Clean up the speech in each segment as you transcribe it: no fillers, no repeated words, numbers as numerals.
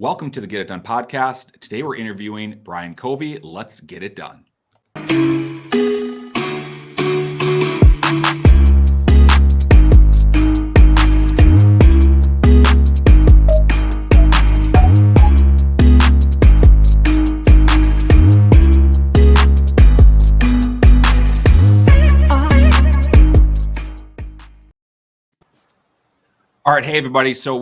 Welcome to the Get It Done podcast. Today we're interviewing Brian Covey. Let's get it done. All right, hey everybody. So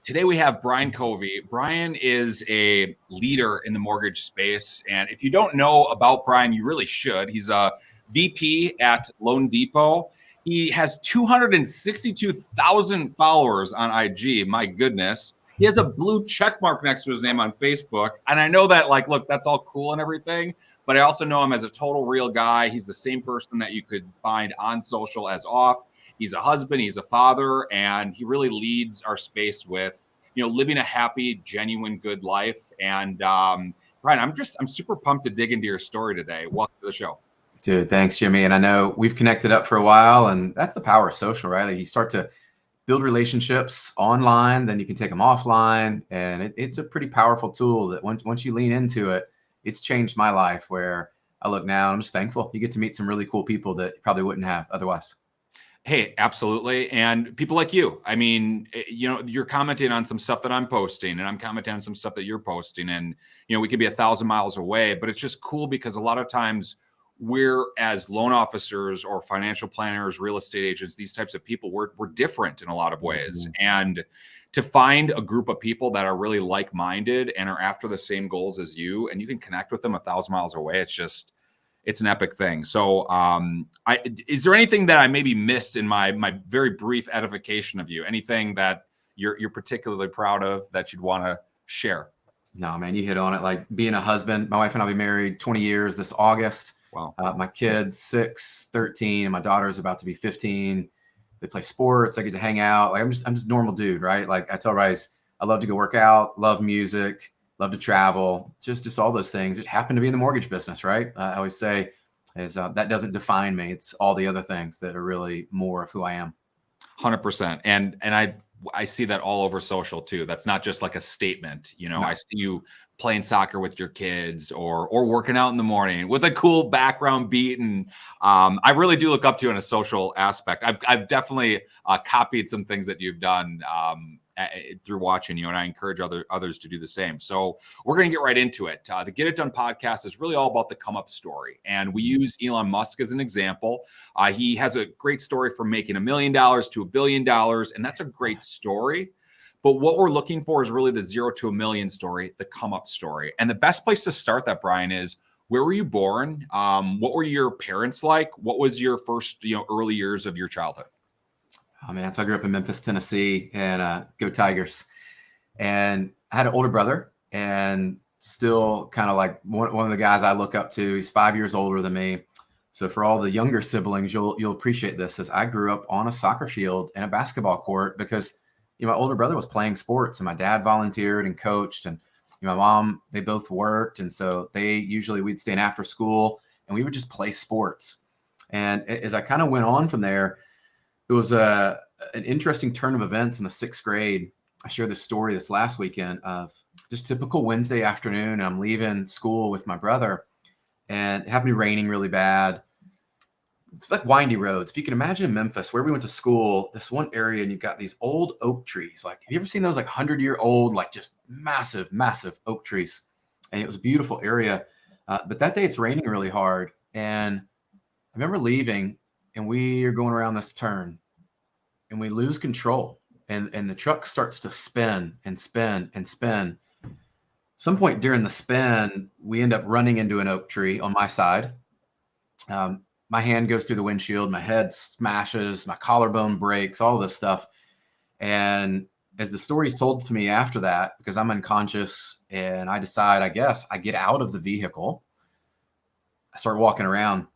today we have Brian Covey. Brian is a leader in the mortgage space, and if you don't know about Brian, you really should. He's a VP at Loan Depot. He has 262,000 followers on IG. My goodness. He has a blue check mark next to his name on Facebook, and I know that, look, that's all cool and everything, but I also know him as a total real guy. He's the same person that you could find on social as off. He's a husband, he's a father, and he really leads our space with, living a happy, genuine, good life. And Brian, I'm super pumped to dig into your story today. Welcome to the show. Dude, thanks, Jimmy. And I know we've connected up for a while, and that's the power of social, right? Like you start to build relationships online, then you can take them offline. And it's a pretty powerful tool that once you lean into it, it's changed my life where I look now, I'm just thankful. You get to meet some really cool people that you probably wouldn't have otherwise. Hey, absolutely. And people like you, I mean, you're commenting on some stuff that I'm posting, and I'm commenting on some stuff that you're posting, and, we could be 1,000 miles away, but it's just cool because a lot of times we're, as loan officers or financial planners, real estate agents, these types of people, we're different in a lot of ways. Mm-hmm. And to find a group of people that are really like-minded and are after the same goals as you, and you can connect with them 1,000 miles away, it's an epic thing. So is there anything that I maybe missed in my very brief edification of you? Anything that you're particularly proud of that you'd want to share? No, man, you hit on it. Like being a husband, my wife and I'll be married 20 years this August. Wow. My kids, 6, 13, and my daughter's about to be 15. They play sports. I get to hang out. Like I'm just a normal dude, right? Like I tell guys, I love to go work out, love music, love to travel. It's just all those things. It happened to be in the mortgage business, right? I always say is that doesn't define me. It's all the other things that are really more of who I am. 100%. And I see that all over social too. That's not just like a statement. No. I see you playing soccer with your kids or working out in the morning with a cool background beat. And I really do look up to you in a social aspect. I've definitely copied some things that you've done through watching you, and I encourage others to do the same. So we're going to get right into it. The Get It Done podcast is really all about the come up story, and we use Elon Musk as an example. He has a great story from making $1 million to $1 billion, and that's a great story. But what we're looking for is really the 0 to $1 million story, the come up story. And the best place to start that, Brian, is where were you born? What were your parents like? What was your first, early years of your childhood? Oh man, so I grew up in Memphis, Tennessee, and go Tigers. And I had an older brother, and still kind of like one of the guys I look up to. He's 5 years older than me. So for all the younger siblings, you'll appreciate this, as I grew up on a soccer field and a basketball court because my older brother was playing sports, and my dad volunteered and coached, and my mom, they both worked, and so we'd stay in after school, and we would just play sports. And as I kind of went on from there, it was an interesting turn of events in the 6th grade. I shared this story this last weekend of just typical Wednesday afternoon. And I'm leaving school with my brother, and it happened to be raining really bad. It's like windy roads. If you can imagine in Memphis, where we went to school, this one area, and you've got these old oak trees. Like, have you ever seen those 100-year-old, like just massive, massive oak trees? And it was a beautiful area. But that day it's raining really hard. And I remember leaving, and we are going around this turn, and we lose control, and the truck starts to spin and spin and spin. Some point during the spin, we end up running into an oak tree on my side. My hand goes through the windshield, my head smashes, my collarbone breaks, all this stuff. And as the story is told to me after that, because I'm unconscious, and I decide, I guess, I get out of the vehicle. I start walking around.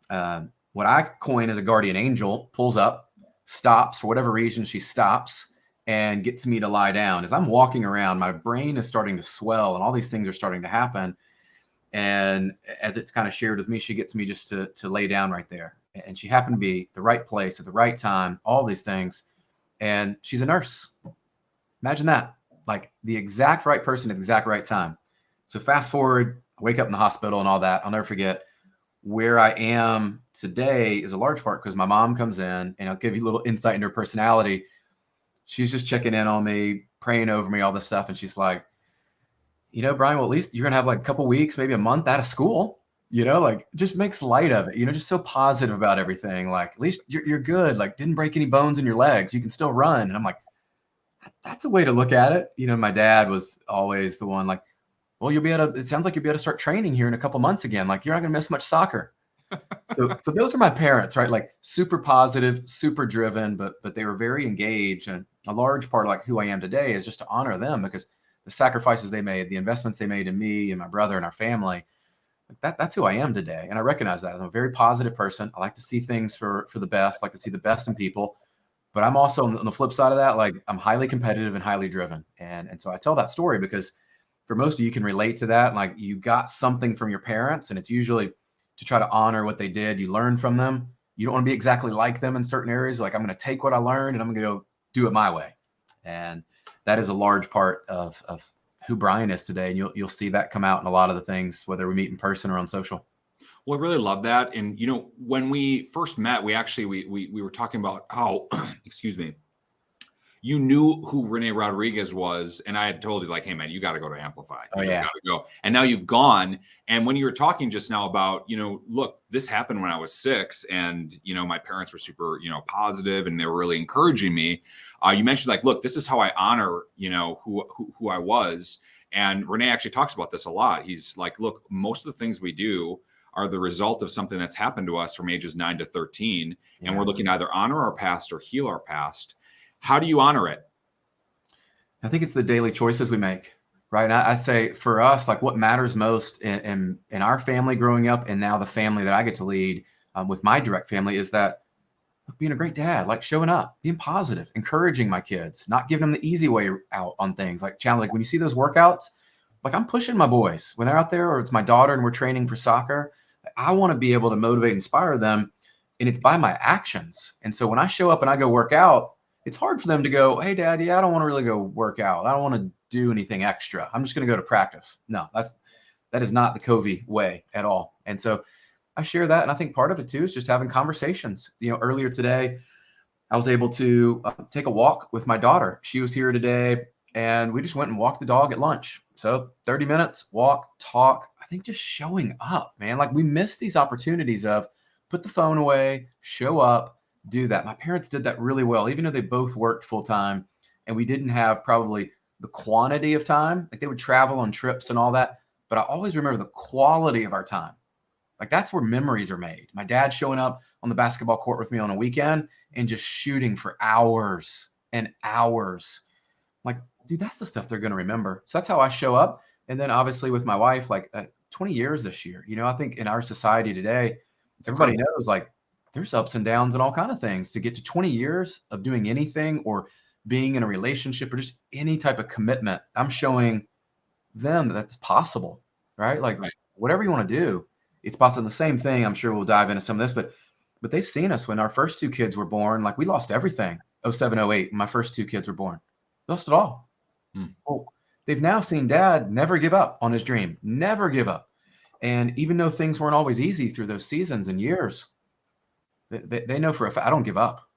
What I coin as a guardian angel pulls up, stops for whatever reason. She stops and gets me to lie down. As I'm walking around, my brain is starting to swell, and all these things are starting to happen. And as it's kind of shared with me, she gets me just to lay down right there. And she happened to be at the right place at the right time, all these things. And she's a nurse. Imagine that. like the exact right person at the exact right time. So fast forward, I wake up in the hospital and all that. I'll never forget where I am today is a large part because my mom comes in, and I'll give you a little insight into her personality. She's just checking in on me, praying over me, all this stuff. And she's like, Brian, well, at least you're going to have like a couple weeks, maybe a month out of school, like just makes light of it, just so positive about everything. Like, at least you're good. Like, didn't break any bones in your legs. You can still run. And I'm like, that's a way to look at it. My dad was always the one like, well, it sounds like you'll be able to start training here in a couple months again. Like, you're not going to miss much soccer. So those are my parents, right? Like super positive, super driven, but they were very engaged. And a large part of like who I am today is just to honor them, because the sacrifices they made, the investments they made in me and my brother and our family, that's who I am today. And I recognize that. I'm a very positive person. I like to see things for the best, like to see the best in people. But I'm also on the flip side of that, like I'm highly competitive and highly driven. And so I tell that story because for most of you can relate to that. Like, you got something from your parents, and it's usually to try to honor what they did. You learn from them. You don't want to be exactly like them in certain areas. Like, I'm going to take what I learned and I'm going to go do it my way. And that is a large part of who Brian is today. And you'll see that come out in a lot of the things, whether we meet in person or on social. Well, I really love that. And, when we first met, we were talking about how, excuse me, you knew who Rene Rodriguez was. And I had told you like, hey man, you got to go to Amplify. You just got to go. And now you've gone. And when you were talking just now about, look, this happened when I was 6 and, my parents were super, positive and they were really encouraging me. You mentioned like, look, this is how I honor, who I was. And Rene actually talks about this a lot. He's like, look, most of the things we do are the result of something that's happened to us from ages 9 to 13. Yeah. And we're looking to either honor our past or heal our past. How do you honor it? I think it's the daily choices we make, right? And I say for us, like what matters most in our family growing up, and now the family that I get to lead with my direct family, is that being a great dad, like showing up, being positive, encouraging my kids, not giving them the easy way out on things, like challenge. Like when you see those workouts, like I'm pushing my boys when they're out there, or it's my daughter and we're training for soccer. I want to be able to motivate, inspire them, and it's by my actions. And so when I show up and I go work out, it's hard for them to go, hey, Dad, I don't want to really go work out. I don't want to do anything extra. I'm just going to go to practice. No, that is not the Covey way at all. And so I share that. And I think part of it too is just having conversations. Earlier today, I was able to take a walk with my daughter. She was here today and we just went and walked the dog at lunch. So 30 minutes, walk, talk. I think just showing up, man. Like we miss these opportunities of put the phone away, show up, do that. My parents did that really well, even though they both worked full time and we didn't have probably the quantity of time. Like they would travel on trips and all that. But I always remember the quality of our time. Like that's where memories are made. My dad showing up on the basketball court with me on a weekend and just shooting for hours and hours. Like, dude, that's the stuff they're going to remember. So that's how I show up. And then obviously with my wife, like 20 years this year, I think in our society today, everybody knows like there's ups and downs and all kind of things. To get to 20 years of doing anything or being in a relationship or just any type of commitment, I'm showing them that that's possible, right? Like whatever you want to do, it's possible. The same thing, I'm sure we'll dive into some of this, but they've seen us when our first 2 kids were born. Like we lost everything. 07, 08, my first 2 kids were born. Lost it all. Well, they've now seen Dad never give up on his dream, never give up. And even though things weren't always easy through those seasons and years, they know for a fact I don't give up,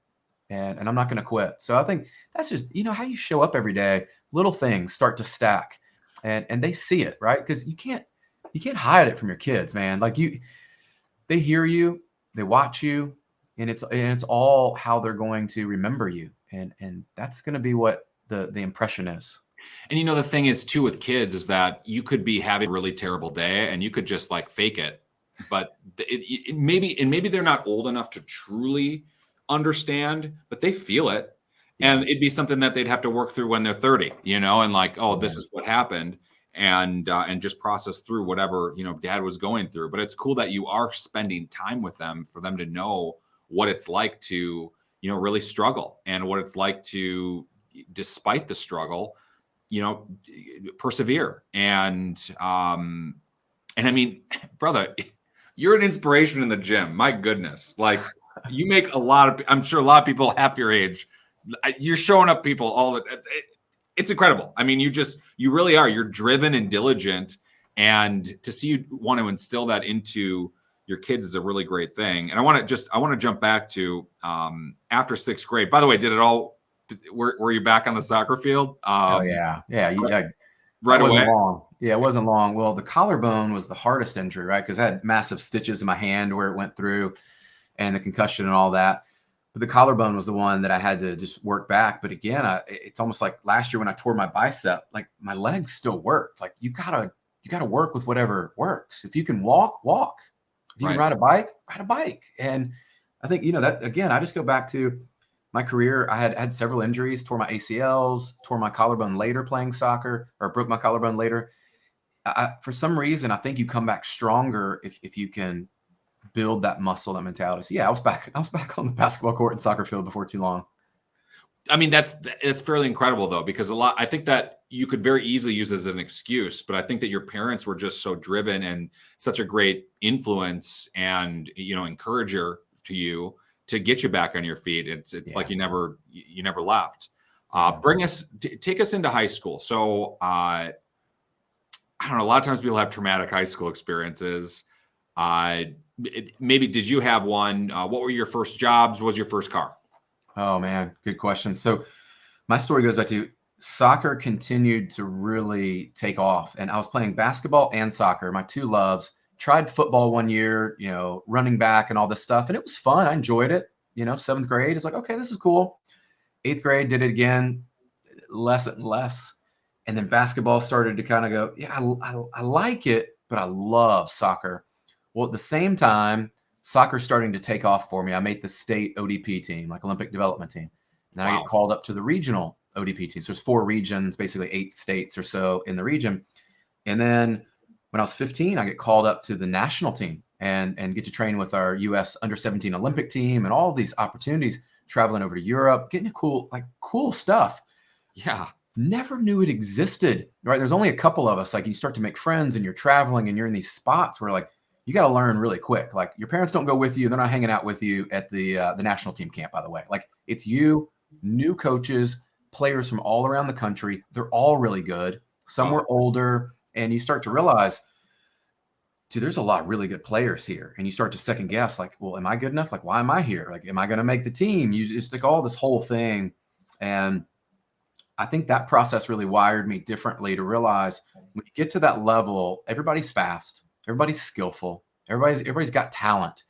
and I'm not going to quit. So I think that's just, how you show up every day, little things start to stack and they see it, right? Because you can't hide it from your kids, man. Like they hear you, they watch you, and it's all how they're going to remember you. And that's going to be what the impression is. And the thing is too with kids is that you could be having a really terrible day and you could just like fake it, but maybe they're not old enough to truly understand, but they feel it. And it'd be something that they'd have to work through when they're 30, and like, oh, this is what happened, and just process through whatever, Dad was going through. But it's cool that you are spending time with them for them to know what it's like to, really struggle and what it's like to, despite the struggle, persevere. And I mean, brother, you're an inspiration in the gym. My goodness. Like you make I'm sure a lot of people half your age, you're showing up people all the, it's incredible. I mean, you really are. You're driven and diligent, and to see you want to instill that into your kids is a really great thing. And I want to jump back to after 6th grade. By the way, were you back on the soccer field? Oh yeah. Right That wasn't away. long. Yeah, it wasn't long. Well, the collarbone was the hardest injury, right? Because I had massive stitches in my hand where it went through, and the concussion and all that. But the collarbone was the one that I had to just work back. But again, it's almost like last year when I tore my bicep, like my legs still worked. Like you gotta work with whatever works. If you can walk, walk. If you can ride a bike, ride a bike. And I think, that again, I just go back to my career. I had several injuries, tore my ACLs, tore my collarbone later playing soccer, or broke my collarbone later. For some reason, I think you come back stronger if you can build that muscle, that mentality. So yeah, I was back on the basketball court and soccer field before too long. I mean, that's fairly incredible though, because I think that you could very easily use as an excuse, but I think that your parents were just so driven and such a great influence and, encourager to you to get you back on your feet. It's like you never left. Take us into high school. So, I don't know, a lot of times people have traumatic high school experiences. Maybe did you have one? What were your first jobs? What was your first car? Oh man, good question. So my story goes back to soccer continued to really take off, and I was playing basketball and soccer, my two loves. Tried football one year, running back and all this stuff, and it was fun. I enjoyed it. 7th grade, it's like, okay, this is cool. 8th grade, did it again, less and less. And then basketball started to kind of go, yeah, I like it, but I love soccer. Well, at the same time, soccer's starting to take off for me. I made the state ODP team, like Olympic development team. And then I get called up to the regional ODP team. So there's 4 regions, basically 8 states or so in the region. And then when I was 15, I get called up to the national team and get to train with our U.S. under-17 Olympic team and all these opportunities, traveling over to Europe, getting cool stuff. Yeah. Never knew it existed, right? There's only a couple of us. Like you start to make friends and you're traveling and you're in these spots where like you got to learn really quick. Like your parents don't go with you. They're not hanging out with you at the national team camp, by the way. Like it's you, new coaches, players from all around the country. They're all really good. Some were older, and you start to realize, dude, there's a lot of really good players here. And you start to second guess, like, well, am I good enough? Like, why am I here? Like, am I going to make the team? You just like all this whole thing. And I think that process really wired me differently to realize when you get to that level, everybody's fast, everybody's skillful, everybody's got talent.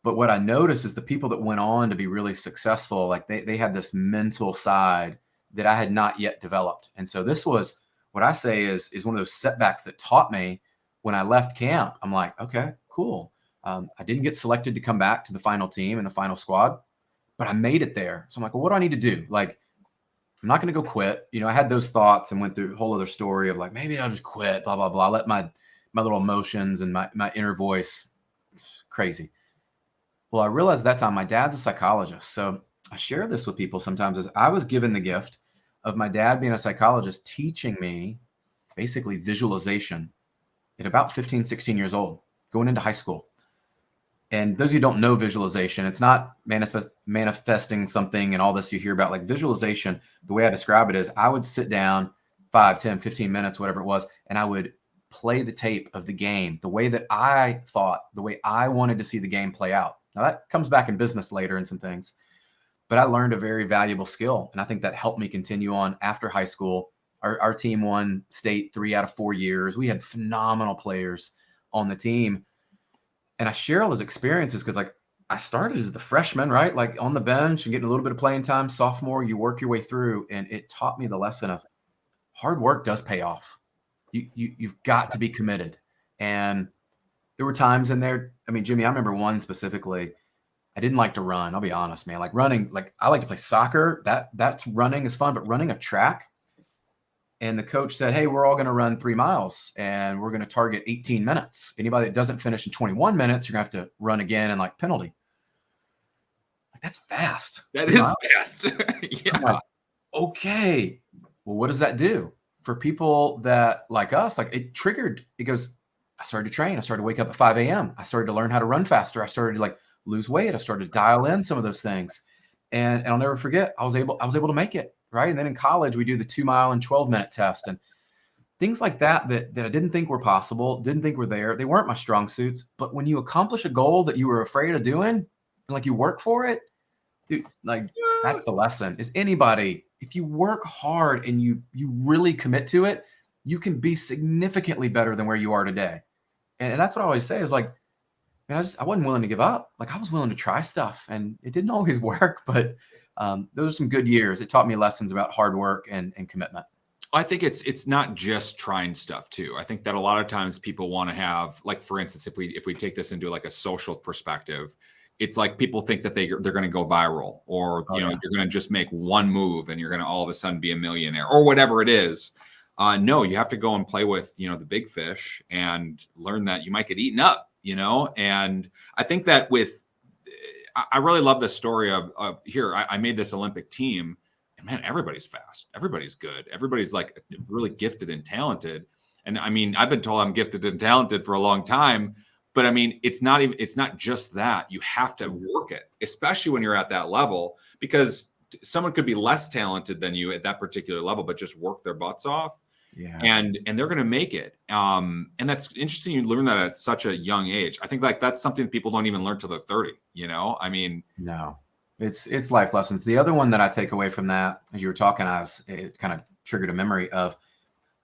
But what I noticed is the people that went on to be really successful, like they had this mental side that I had not yet developed. And so this was what I say is one of those setbacks that taught me when I left camp. I'm like, okay, cool. I didn't get selected to come back to the final team and the final squad, but I made it there. So I'm like, well, what do I need to do? Like, I'm not going to go quit. I had those thoughts and went through a whole other story of like, maybe I'll just quit, blah, blah, blah. Let my little emotions and my inner voice, crazy. Well, I realized that time my dad's a psychologist. So I share this with people sometimes as I was given the gift of my dad being a psychologist, teaching me basically visualization at about 15, 16 years old, going into high school. And those of you who don't know visualization, it's not manifesting something and all this you hear about. Like visualization, the way I describe it is I would sit down 5, 10, 15 minutes, whatever it was, and I would play the tape of the game, the way that I thought, the way I wanted to see the game play out. Now that comes back in business later and some things, but I learned a very valuable skill. And I think that helped me continue on after high school. Our team won state 3 out of 4 years. We had phenomenal players on the team. And I share all those experiences because like I started as the freshman, right? Like on the bench and getting a little bit of playing time. Sophomore, you work your way through, and it taught me the lesson of hard work does pay off. You've got to be committed. And there were times in there. I mean, Jimmy, I remember one specifically. I didn't like to run. I'll be honest, man. Like running, like I like to play soccer. That's running is fun, but running a track. And the coach said, hey, we're all going to run 3 miles and we're going to target 18 minutes. Anybody that doesn't finish in 21 minutes, you're going to have to run again and like penalty. Like that's fast. That is fast. Yeah. Like, okay. Well, what does that do for people that like us? Like it triggered, it goes, I started to train. I started to wake up at 5 a.m. I started to learn how to run faster. I started to like lose weight. I started to dial in some of those things. And I'll never forget, I was able to make it. right? And then in college, we do the 2 mile and 12-minute test and things like that, that I didn't think were possible, didn't think were there. They weren't my strong suits. But when you accomplish a goal that you were afraid of doing, and like you work for it, dude, like that's the lesson. Is anybody, if you work hard and you really commit to it, you can be significantly better than where you are today. And that's what I always say is like, man, I wasn't willing to give up. Like I was willing to try stuff, and it didn't always work. But those are some good years. It taught me lessons about hard work and commitment. I think it's not just trying stuff too. I think that a lot of times people want to have, like, for instance, if we take this into like a social perspective, it's like people think that they're going to go viral, or you're going to just make one move and you're going to all of a sudden be a millionaire or whatever it is. No, you have to go and play with, the big fish and learn that you might get eaten up, and I think that I really love the story of here. I made this Olympic team. Man, everybody's fast. Everybody's good. Everybody's like really gifted and talented. And I mean, I've been told I'm gifted and talented for a long time, but I mean, it's not just that. You have to work it, especially when you're at that level, because someone could be less talented than you at that particular level, but just work their butts off. Yeah. And they're going to make it. And that's interesting. You learn that at such a young age. I think like that's something people don't even learn till they're 30, I mean, no. It's life lessons. The other one that I take away from that, as you were talking, it kind of triggered a memory of,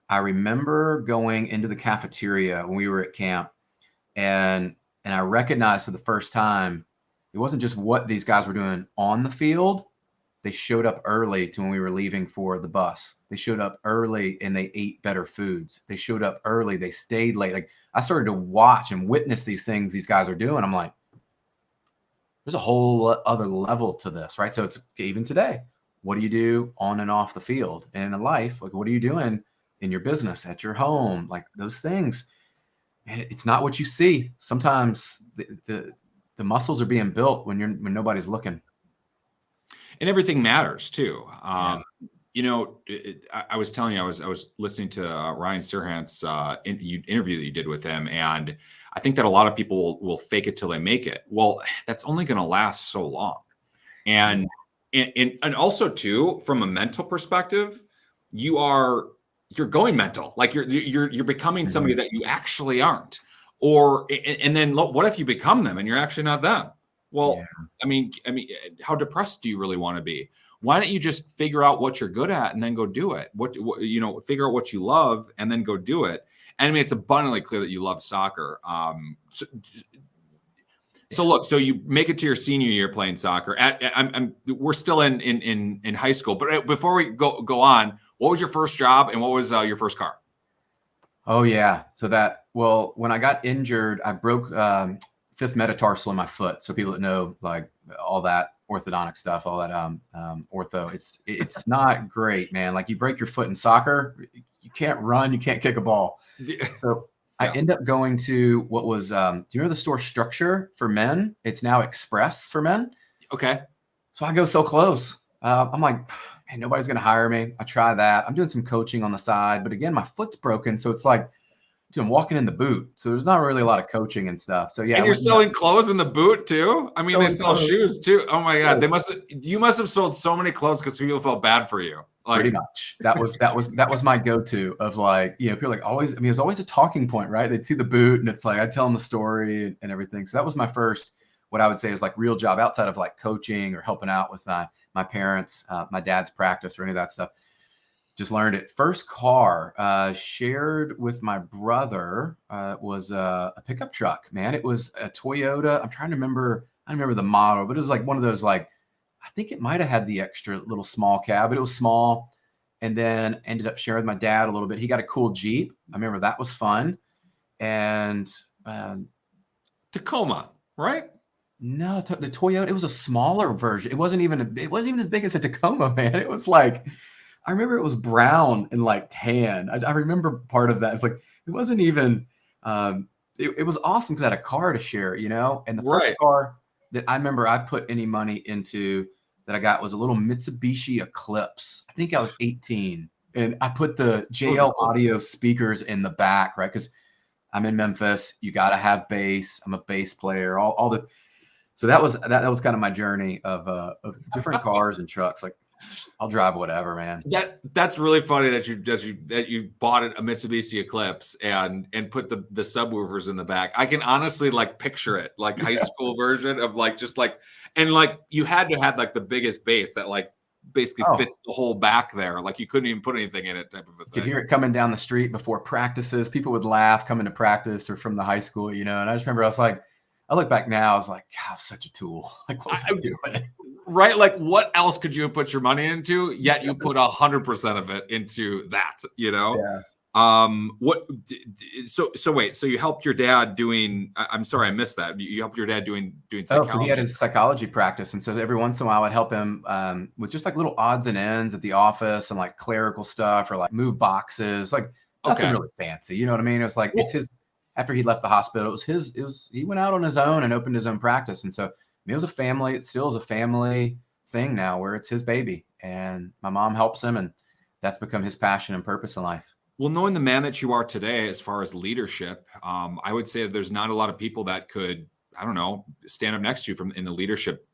I remember going into the cafeteria when we were at camp, and I recognized for the first time, it wasn't just what these guys were doing on the field. They showed up early to when we were leaving for the bus. They showed up early and they ate better foods. They showed up early. They stayed late. Like I started to watch and witness these things these guys are doing. I'm like, there's a whole other level to this, right? So it's even today, what do you do on and off the field and in life? Like, what are you doing in your business, at your home? Like those things. And it's not what you see. Sometimes the muscles are being built when nobody's looking. And everything matters too. I was telling you, I was listening to Ryan Serhant's interview that you did with him, and I think that a lot of people will fake it till they make it. Well, that's only going to last so long. And also too, from a mental perspective, you're going mental. Like you're becoming somebody that you actually aren't. And then what if you become them and you're actually not them? Well, I mean, how depressed do you really want to be? Why don't you just figure out what you're good at and then go do it? Figure out what you love and then go do it. And I mean, it's abundantly clear that you love soccer. So look, so you make it to your senior year playing soccer. We're still in high school, but before we go on, what was your first job and what was your first car? Oh yeah, when I got injured, I broke fifth metatarsal in my foot. So people that know like all that orthodontic stuff, all that ortho, it's not great, man. Like you break your foot in soccer, you can't run, you can't kick a ball. So I end up going to what was, do you remember the store Structure for men? It's now Express for men. Okay. So I go so close. I'm like, hey, nobody's going to hire me. I try that. I'm doing some coaching on the side, but again, my foot's broken. So it's like, dude, I'm walking in the boot. So there's not really a lot of coaching and stuff. So yeah. And you're selling clothes in the boot too? I mean, they sell shoes too. Oh my God. You must have sold so many clothes because people felt bad for you. Like, pretty much. That was my go-to of like, people like always, it was always a talking point, right? They'd see the boot and it's like, I'd tell them the story and everything. So that was my first, what I would say is like real job outside of like coaching or helping out with my parents, my dad's practice or any of that stuff. Just learned it. First car shared with my brother was a pickup truck, man. It was a Toyota. I'm trying to remember. I don't remember the model, but it was like one of those, like, I think it might've had the extra little small cab, but it was small. And then ended up sharing with my dad a little bit. He got a cool Jeep. I remember that was fun. And Tacoma, right? No, the Toyota, it was a smaller version. It wasn't even as big as a Tacoma, man. It was like, I remember it was brown and like tan. I remember part of that. It's like, it wasn't even, it was awesome because I had a car to share, and the first car that I remember I put any money into that I got was a little Mitsubishi Eclipse. I think I was 18 and I put the JL audio speakers in the back, right? Because I'm in Memphis. You got to have bass. I'm a bass player, all this. So that was kind of my journey of different cars and trucks. Like, I'll drive whatever, man. That's really funny that you bought a Mitsubishi Eclipse and put the subwoofers in the back. I can honestly like picture it, like high school version of like just like, and like you had to have like the biggest bass that like basically fits the whole back there. Like you couldn't even put anything in it, type of a thing. You could hear it coming down the street before practices. People would laugh coming to practice or from the high school, you know. And I just remember I was like, I look back now, I was like, God, such a tool. Like, what was I doing? Right? Like, what else could you have put your money into? Yet you put 100% of it into that, you know? Yeah. What? So wait. So you helped your dad doing? I'm sorry, I missed that. You helped your dad doing psychology. Oh, so he had his psychology practice, and so every once in a while, I'd help him with just like little odds and ends at the office and like clerical stuff or like move boxes, like nothing really fancy. You know what I mean? It was like it's his. After he left the hospital, it was his. It was he went out on his own and opened his own practice, and so it was a family. It still is a family thing now, where it's his baby, and my mom helps him, and that's become his passion and purpose in life. Well, knowing the man that you are today, as far as leadership, I would say there's not a lot of people that could, I don't know, stand up next to you from in the leadership.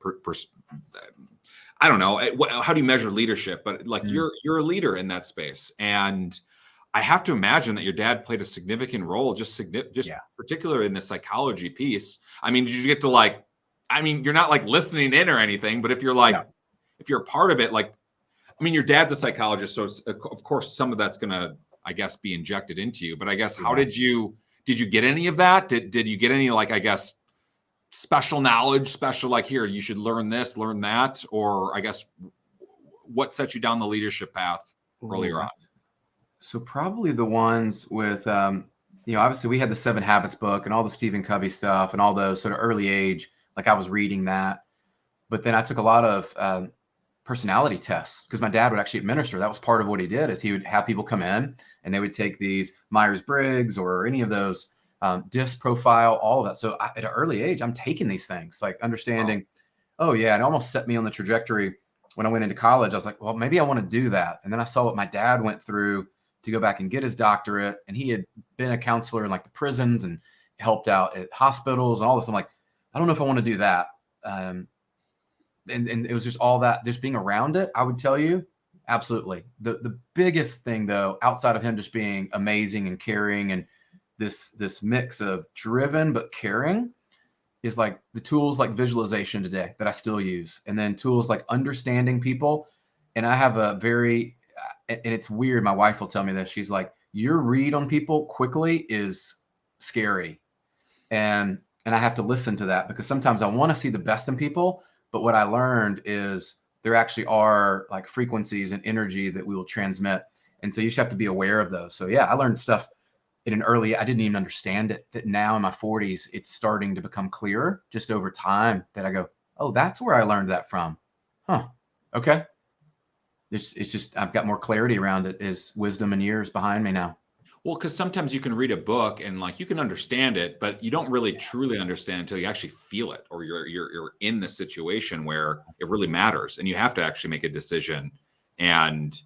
I don't know, how do you measure leadership? But like you're a leader in that space, and I have to imagine that your dad played a significant role, just particularly in the psychology piece. I mean, did you get to like? I mean, you're not like listening in or anything, but if you're like, if you're a part of it, like, I mean, your dad's a psychologist, so of course some of that's gonna, I guess, be injected into you. But I guess how did you get any of that? Did you get any, like, I guess, special knowledge, special like, here, you should learn this, learn that, or I guess what set you down the leadership path earlier on? So probably the ones with obviously we had the 7 Habits book and all the Stephen Covey stuff and all those sort of early age, like I was reading that. But then I took a lot of personality tests because my dad would actually administer. That was part of what he did, is he would have people come in and they would take these Myers-Briggs or any of those DISC profile, all of that. So at an early age, I'm taking these things, like understanding, and it almost set me on the trajectory when I went into college. I was like, well, maybe I want to do that. And then I saw what my dad went through to go back and get his doctorate. And he had been a counselor in like the prisons and helped out at hospitals and all this. I'm like, I don't know if I want to do that. And it was just all that, just being around it, I would tell you, absolutely. The biggest thing, though, outside of him just being amazing and caring and this mix of driven but caring, is like the tools like visualization today that I still use. And then tools like understanding people. And I have a very, and it's weird, my wife will tell me this. She's like, your read on people quickly is scary. And I have to listen to that because sometimes I want to see the best in people. But what I learned is there actually are like frequencies and energy that we will transmit. And so you just have to be aware of those. So yeah, I learned stuff in an early, I didn't even understand it, that now in my 40s, it's starting to become clearer just over time, that I go, oh, that's where I learned that from. Huh. Okay. It's just, I've got more clarity around it, is wisdom and years behind me now. Well, because sometimes you can read a book and like you can understand it, but you don't really truly understand until you actually feel it, or you're in the situation where it really matters, and you have to actually make a decision. And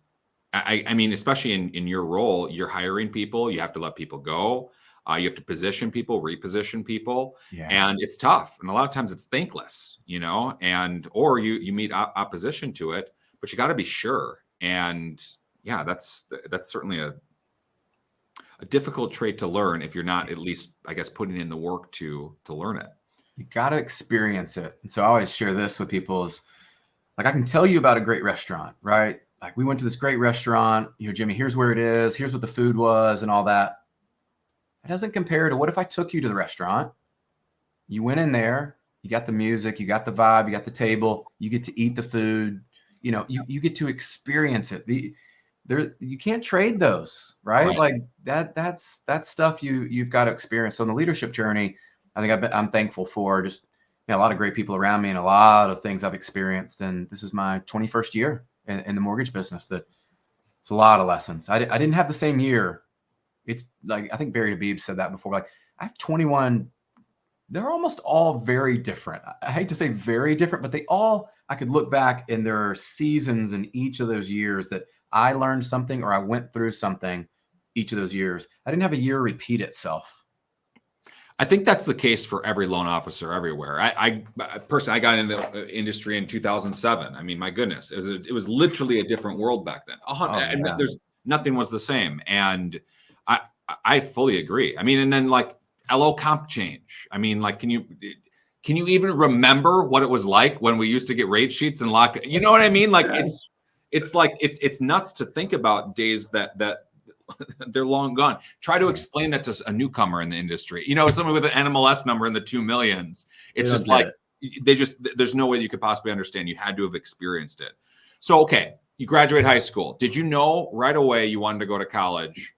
I mean, especially in your role, you're hiring people, you have to let people go, you have to position people, reposition people, and it's tough. And a lot of times it's thankless, and or you meet opposition to it, but you got to be sure. And yeah, that's certainly a difficult trait to learn if you're not at least, I guess, putting in the work to learn it. You got to experience it. And so I always share this with people, is like, I can tell you about a great restaurant, right? Like, we went to this great restaurant, Jimmy, here's where it is, here's what the food was and all that. It doesn't compare to what if I took you to the restaurant, you went in there, you got the music, you got the vibe, you got the table, you get to eat the food, you get to experience it. You can't trade those, right? Like that's stuff you've got to experience. So on the leadership journey, I think I'm thankful for just a lot of great people around me and a lot of things I've experienced. And this is my 21st year in the mortgage business. That it's a lot of lessons. I didn't have the same year. It's like, I think Barry Habib said that before. Like, I have 21. They're almost all very different. I hate to say very different, but I could look back and there are seasons in each of those years that I learned something or I went through something each of those years. I didn't have a year repeat itself. I think that's the case for every loan officer everywhere. I personally, I got into the industry in 2007. I mean, my goodness, it was literally a different world back then. And yeah. there's nothing was the same. And I fully agree. I mean, and then like LO comp change. I mean, like, can you even remember what it was like when we used to get rate sheets and lock? You know what I mean? Like it's nuts to think about days that they're long gone. Try to explain that to a newcomer in the industry. You know, somebody with an NMLS number in the 2 millions. It's just like there's no way you could possibly understand. You had to have experienced it. So okay, you graduate high school. Did you know right away you wanted to go to college?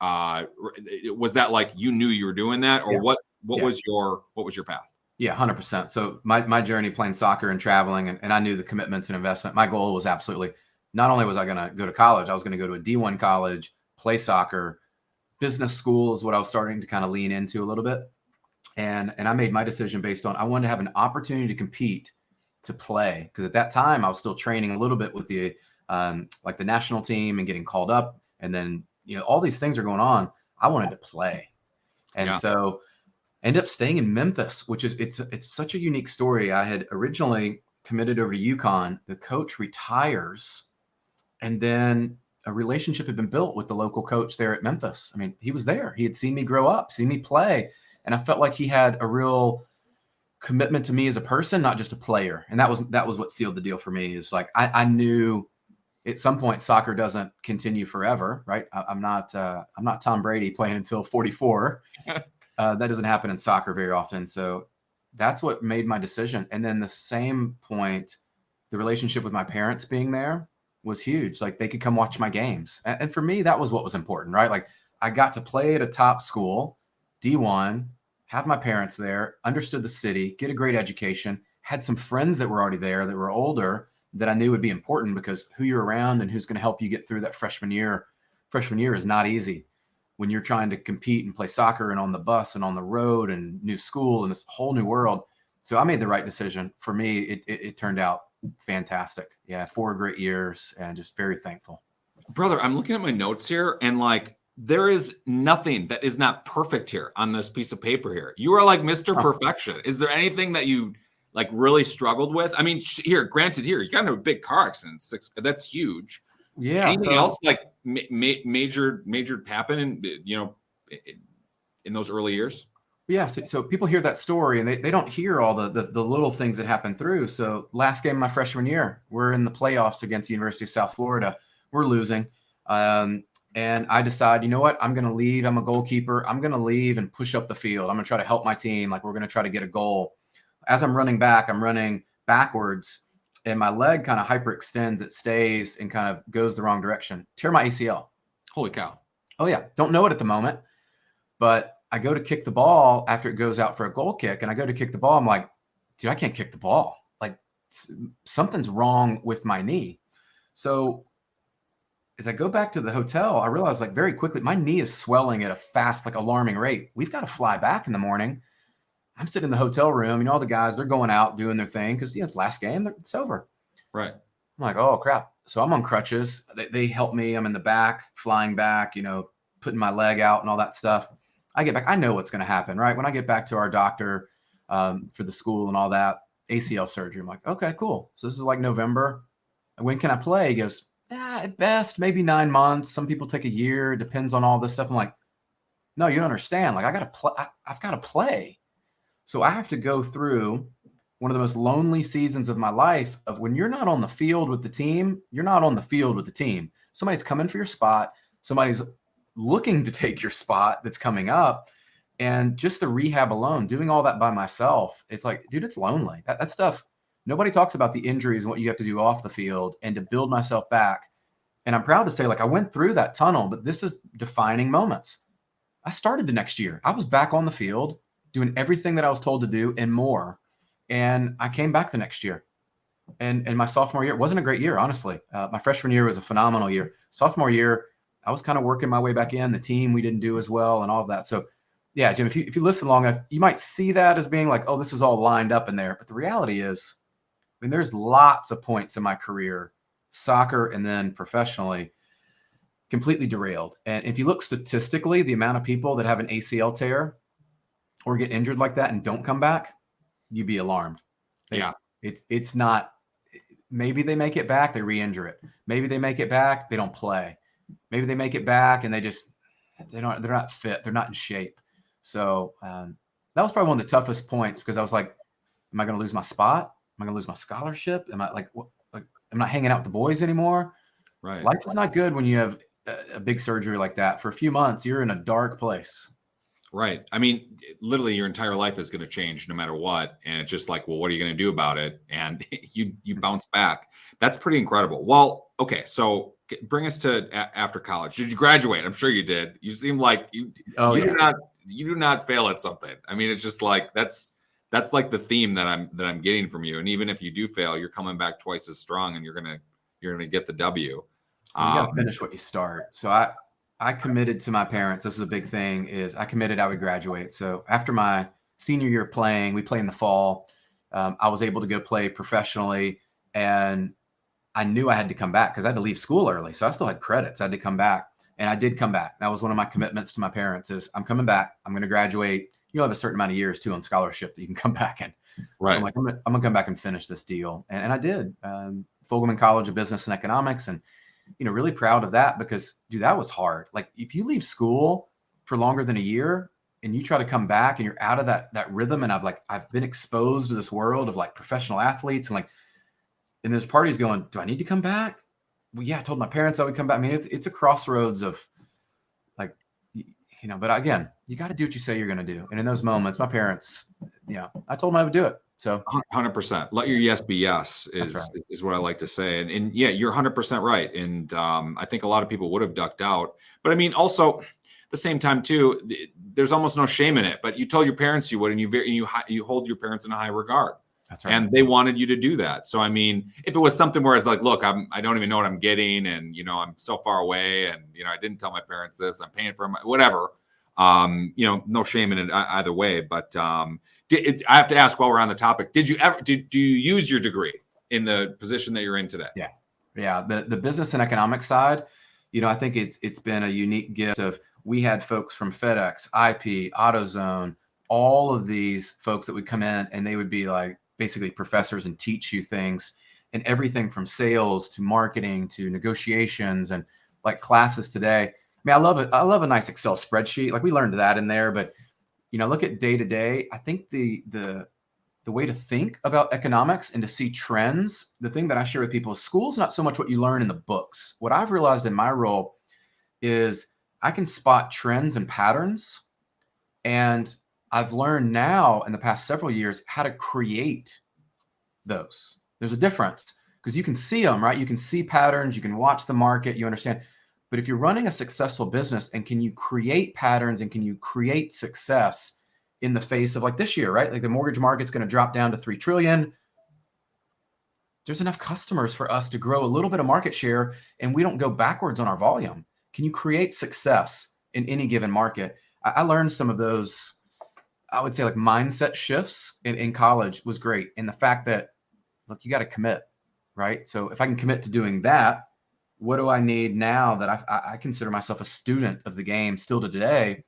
Was that like you knew you were doing that, or what was your path? Yeah, 100%. So my journey playing soccer and traveling, and I knew the commitments and investment. My goal was absolutely, not only was I going to go to college, I was going to go to a D1 college, play soccer. Business school is what I was starting to kind of lean into a little bit. And I made my decision based on, I wanted to have an opportunity to compete, to play. Because at that time I was still training a little bit with the like the national team and getting called up. And then, you know, all these things are going on. I wanted to play. And so ended up staying in Memphis, which is, it's such a unique story. I had originally committed over to UConn. The coach retires, and then a relationship had been built with the local coach there at Memphis. I mean, he was there. He had seen me grow up, seen me play. And I felt like he had a real commitment to me as a person, not just a player. And that was what sealed the deal for me. Is like, I knew at some point soccer doesn't continue forever, right? I'm not Tom Brady playing until 44. That doesn't happen in soccer very often. So that's what made my decision. And then the same point, the relationship with my parents being there was huge. Like, they could come watch my games. And for me, that was what was important, right? Like, I got to play at a top school, D1, have my parents there, understood the city, get a great education, had some friends that were already there that were older that I knew would be important, because who you're around and who's going to help you get through that freshman year is not easy when you're trying to compete and play soccer and on the bus and on the road and new school and this whole new world. So I made the right decision. For me, it turned out fantastic. Yeah, 4 great years, and just very thankful. Brother, I'm looking at my notes here, and like, there is nothing that is not perfect here on this piece of paper here. You are like Mr. Perfection. Is there anything that you like really struggled with? I mean, here, granted, here, you got into a big car accident. That's huge. Yeah. Anything else like major happen in those early years? Yeah. So people hear that story and they don't hear all the little things that happen through. So last game of my freshman year, we're in the playoffs against the University of South Florida. We're losing. And I decide, you know what? I'm going to leave. I'm a goalkeeper. I'm going to leave and push up the field. I'm going to try to help my team. Like, we're going to try to get a goal. As I'm running back, I'm running backwards, and my leg kind of hyperextends. It stays and kind of goes the wrong direction. Tear my ACL. Holy cow. Oh, yeah. Don't know it at the moment. But I go to kick the ball after it goes out for a goal kick, and I go to kick the ball. I'm like, dude, I can't kick the ball. Like, something's wrong with my knee. So as I go back to the hotel, I realized, like, very quickly, my knee is swelling at a fast, like, alarming rate. We've got to fly back in the morning. I'm sitting in the hotel room. You know, all the guys, they're going out doing their thing because, you know, it's last game. It's over. Right. I'm like, oh, crap. So I'm on crutches. They help me. I'm in the back, flying back, you know, putting my leg out and all that stuff. I get back. I know what's going to happen, right? When I get back to our doctor for the school and all that, ACL surgery, I'm like, okay, cool. So this is like November. When can I play? He goes, at best, maybe 9 months. Some people take a year. It depends on all this stuff. I'm like, no, you don't understand. Like, I've got to play. So I have to go through one of the most lonely seasons of my life of when you're not on the field with the team, you're not on the field with the team. Somebody's coming for your spot. Somebody's looking to take your spot that's coming up. And just the rehab alone, doing all that by myself, it's like, dude, it's lonely. That stuff, nobody talks about the injuries and what you have to do off the field and to build myself back. And I'm proud to say, like, I went through that tunnel, but this is defining moments. I started the next year. I was back on the field doing everything that I was told to do and more. And I came back the next year. And my sophomore year, it wasn't a great year, honestly. My freshman year was a phenomenal year. Sophomore year, I was kind of working my way back in. The team, we didn't do as well and all of that. So, yeah, Jim, if you listen long enough, you might see that as being like, oh, this is all lined up in there. But the reality is, I mean, there's lots of points in my career, soccer and then professionally, completely derailed. And if you look statistically, the amount of people that have an ACL tear, or get injured like that and don't come back, you'd be alarmed. Yeah. It's not, maybe they make it back, they re-injure it. Maybe they make it back, they don't play. Maybe they make it back and they're not fit. They're not in shape. So that was probably one of the toughest points, because I was like, am I going to lose my spot? Am I going to lose my scholarship? Am I like I'm not hanging out with the boys anymore? Right. Life is not good when you have a big surgery like that. For a few months, you're in a dark place. Right. I mean, literally your entire life is going to change no matter what. And it's just like, well, what are you going to do about it? And you bounce back. That's pretty incredible. Well, okay. So bring us to after college. Did you graduate? I'm sure you did. You seem like you do not fail at something. I mean, it's just like, that's like the theme that I'm getting from you. And even if you do fail, you're coming back twice as strong, and you're going to get the W. You got to finish what you start. So I committed to my parents. This was a big thing, is I committed I would graduate. So after my senior year of playing, we play in the fall. I was able to go play professionally, and I knew I had to come back because I had to leave school early. So I still had credits. I had to come back, and I did come back. That was one of my commitments to my parents, is I'm coming back. I'm going to graduate. You'll have a certain amount of years too on scholarship that you can come back in. Right. So I'm like, I'm going to come back and finish this deal. And I did. Fogelman College of Business and Economics, and really proud of that, because dude, that was hard. Like, if you leave school for longer than a year and you try to come back and you're out of that rhythm, and I've been exposed to this world of like professional athletes, and there's parties going, do I need to come back? Well, yeah, I told my parents I would come back. I mean, it's a crossroads of like, but again, you got to do what you say you're going to do. And in those moments, my parents, I told them I would do it. So 100%. Let your yes be yes is what I like to say. And yeah, you're 100% right. And I think a lot of people would have ducked out. But I mean, also at the same time too, there's almost no shame in it. But you told your parents you would, and you hold your parents in a high regard. That's right. And they wanted you to do that. So I mean, if it was something where it's like, look, I don't even know what I'm getting, and I'm so far away, and I didn't tell my parents this, I'm paying for whatever. No shame in it either way. But I have to ask, while we're on the topic, do you use your degree in the position that you're in today? Yeah. The business and economics side, I think it's been a unique gift of, we had folks from FedEx, IP, AutoZone, all of these folks that would come in, and they would be like basically professors and teach you things, and everything from sales to marketing to negotiations, and like classes today. I mean, I love it. I love a nice Excel spreadsheet. Like, we learned that in there, but look at day to day. I think the way to think about economics and to see trends, the thing that I share with people is, school's not so much what you learn in the books. What I've realized in my role is I can spot trends and patterns, and I've learned now in the past several years how to create those. There's a difference, because you can see them, right? You can see patterns, you can watch the market, you understand. But if you're running a successful business, and can you create patterns, and can you create success in the face of, like, this year, right? Like, the mortgage market's going to drop down to 3 trillion. There's enough customers for us to grow a little bit of market share, and we don't go backwards on our volume. Can you create success in any given market? I learned some of those, I would say, like, mindset shifts in college was great. And the fact that, look, you got to commit, right? So if I can commit to doing that, what do I need now that I consider myself a student of the game still to today?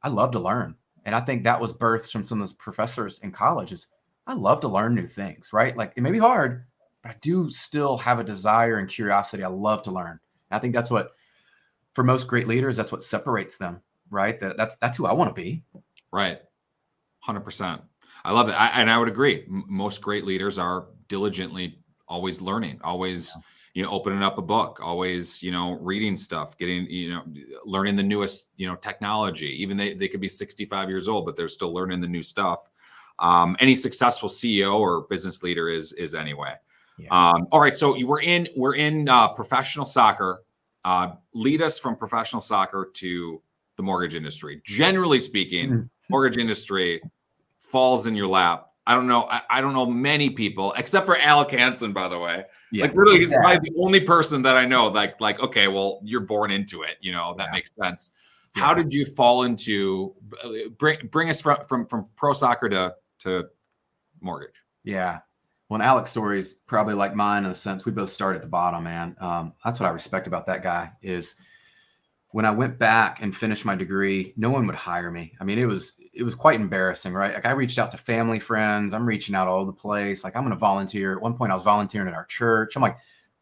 I love to learn. And I think that was birthed from some of those professors in college, is I love to learn new things, right? Like, it may be hard, but I do still have a desire and curiosity. I love to learn. And I think that's what, for most great leaders, that's what separates them, right? That's who I want to be. Right. 100%. I love it. And I would agree. Most great leaders are diligently always learning, always, opening up a book, always, reading stuff, getting, learning the newest, technology. Even they could be 65 years old, but they're still learning the new stuff. Any successful CEO or business leader is anyway. Yeah. All right. So we're in professional soccer. Lead us from professional soccer to the mortgage industry. Generally speaking, mortgage industry falls in your lap. I don't know many people, except for Alec Hansen, by the way. Yeah. Like, literally, he's probably the only person that I know. Like, okay, well, you're born into it. That makes sense. Yeah. How did you fall into bring us from pro soccer to mortgage? Yeah. Well, Alec's story is probably like mine in the sense we both start at the bottom, man. That's what I respect about that guy is when I went back and finished my degree, no one would hire me. I mean, it was quite embarrassing, right? Like I reached out to family, friends. I'm reaching out all over the place. Like I'm going to volunteer. At one point I was volunteering at our church. I'm like,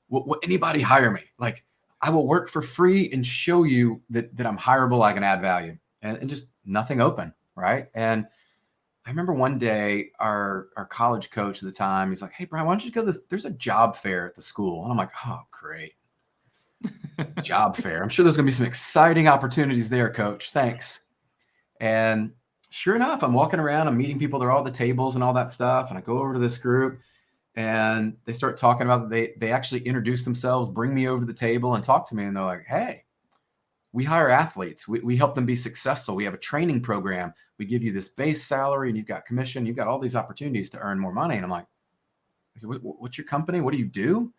will anybody hire me? Like I will work for free and show you that I'm hireable. I can add value, and just nothing open. Right. And I remember one day our college coach at the time, he's like, "Hey, Brian, why don't you go there's a job fair at the school." And I'm like, "Oh, great. Job fair. I'm sure there's going to be some exciting opportunities there, coach. Thanks." And sure enough, I'm walking around, I'm meeting people. They're all at the tables and all that stuff. And I go over to this group and they start talking about, they actually introduce themselves, bring me over to the table and talk to me. And they're like, "Hey, we hire athletes. We help them be successful. We have a training program. We give you this base salary and you've got commission. You've got all these opportunities to earn more money." And I'm like, "What's your company? What do you do?" And